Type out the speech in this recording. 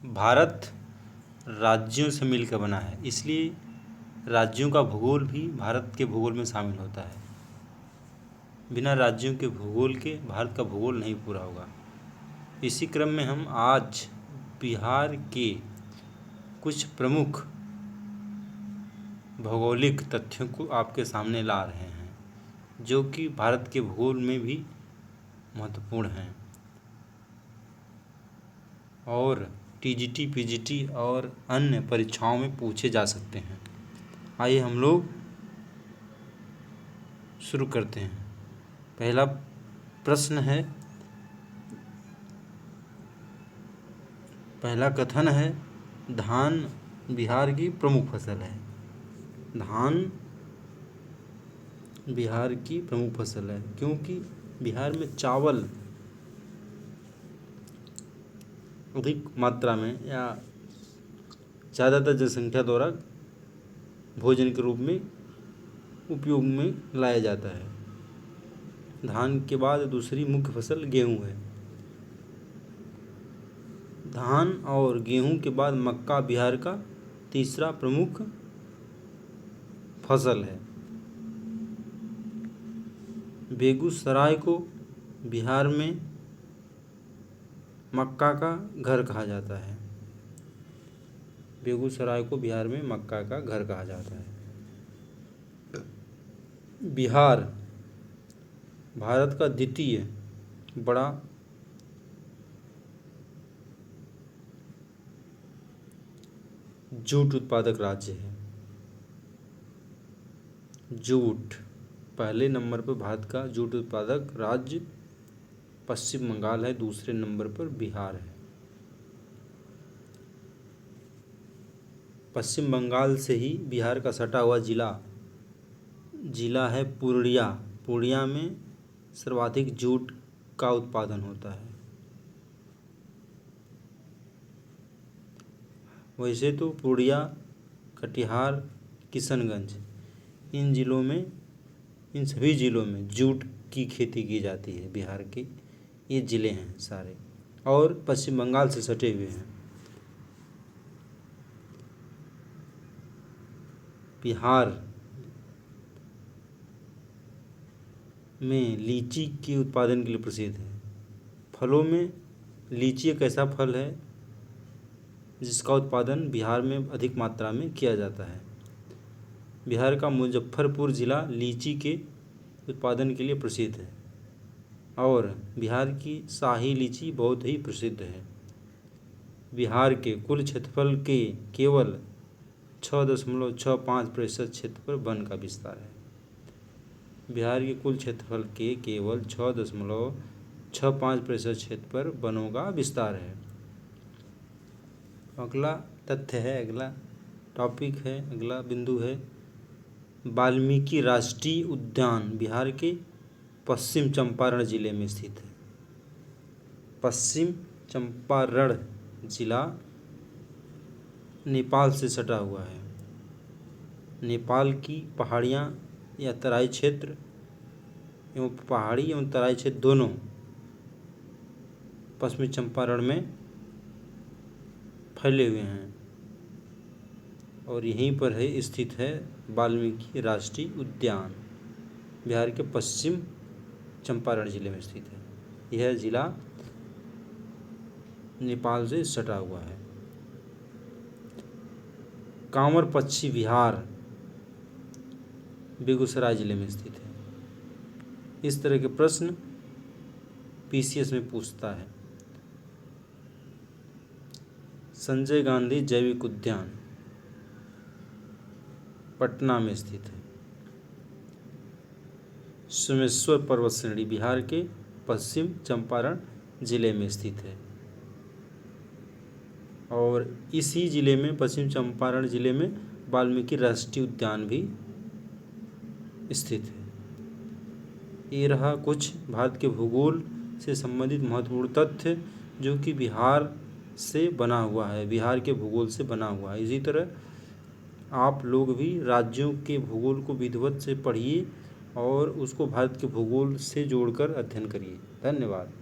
भारत राज्यों से मिलकर बना है, इसलिए राज्यों का भूगोल भी भारत के भूगोल में शामिल होता है। बिना राज्यों के भूगोल के भारत का भूगोल नहीं पूरा होगा। इसी क्रम में हम आज बिहार के कुछ प्रमुख भौगोलिक तथ्यों को आपके सामने ला रहे हैं, जो कि भारत के भूगोल में भी महत्वपूर्ण हैं और टीजीटी, पीजीटी और अन्य परीक्षाओं में पूछे जा सकते हैं। आइए हम लोग शुरू करते हैं। पहला प्रश्न है, पहला कथन है, धान बिहार की प्रमुख फसल है। धान बिहार की प्रमुख फसल है क्योंकि बिहार में चावल अधिक मात्रा में या ज़्यादातर जनसंख्या द्वारा भोजन के रूप में उपयोग में लाया जाता है। धान के बाद दूसरी मुख्य फसल गेहूं है। धान और गेहूं के बाद मक्का बिहार का तीसरा प्रमुख फसल है। बेगूसराय को बिहार में मक्का का घर कहा जाता है। बेगूसराय को बिहार में मक्का का घर कहा जाता है। बिहार भारत का द्वितीय बड़ा जूट उत्पादक राज्य है। जूट पहले नंबर पर भारत का जूट उत्पादक राज्य पश्चिम बंगाल है, दूसरे नंबर पर बिहार है। पश्चिम बंगाल से ही बिहार का सटा हुआ जिला है पूर्णिया। पूर्णिया में सर्वाधिक जूट का उत्पादन होता है। वैसे तो पूर्णिया, कटिहार, किशनगंज इन सभी ज़िलों में जूट की खेती की जाती है। बिहार के ये ज़िले हैं सारे और पश्चिम बंगाल से सटे हुए हैं। बिहार में लीची के उत्पादन के लिए प्रसिद्ध है। फलों में लीची एक ऐसा फल है जिसका उत्पादन बिहार में अधिक मात्रा में किया जाता है। बिहार का मुजफ्फरपुर ज़िला लीची के उत्पादन के लिए प्रसिद्ध है और बिहार की शाही लीची बहुत ही प्रसिद्ध है। बिहार के कुल क्षेत्रफल के केवल 6.65% क्षेत्र पर वन का विस्तार है। बिहार के कुल क्षेत्रफल के केवल 6.65% क्षेत्र पर वनों का विस्तार है। अगला तथ्य है, अगला टॉपिक है, अगला बिंदु है, वाल्मीकि राष्ट्रीय उद्यान बिहार के पश्चिम चंपारण जिले में स्थित है। पश्चिम चंपारण जिला नेपाल से सटा हुआ है। नेपाल की पहाड़ियाँ या तराई क्षेत्र एवं पहाड़ी एवं तराई क्षेत्र दोनों पश्चिमी चंपारण में फैले हुए हैं और यहीं पर स्थित है वाल्मीकि राष्ट्रीय उद्यान। बिहार के पश्चिम चंपारण जिले में स्थित है। यह जिला नेपाल से सटा हुआ है। कांवर पक्षी विहार बेगूसराय जिले में स्थित है। इस तरह के प्रश्न पीसीएस में पूछता है। संजय गांधी जैविक उद्यान पटना में स्थित है। सोमेश्वर पर्वत श्रेणी बिहार के पश्चिम चंपारण जिले में स्थित है और इसी जिले में, पश्चिम चंपारण जिले में वाल्मीकि राष्ट्रीय उद्यान भी स्थित है। ये रहा कुछ भारत के भूगोल से संबंधित महत्वपूर्ण तथ्य जो कि बिहार से बना हुआ है, बिहार के भूगोल से बना हुआ है। इसी तरह आप लोग भी राज्यों के भूगोल को विधिवत से पढ़िए और उसको भारत के भूगोल से जोड़कर अध्ययन करिए। धन्यवाद।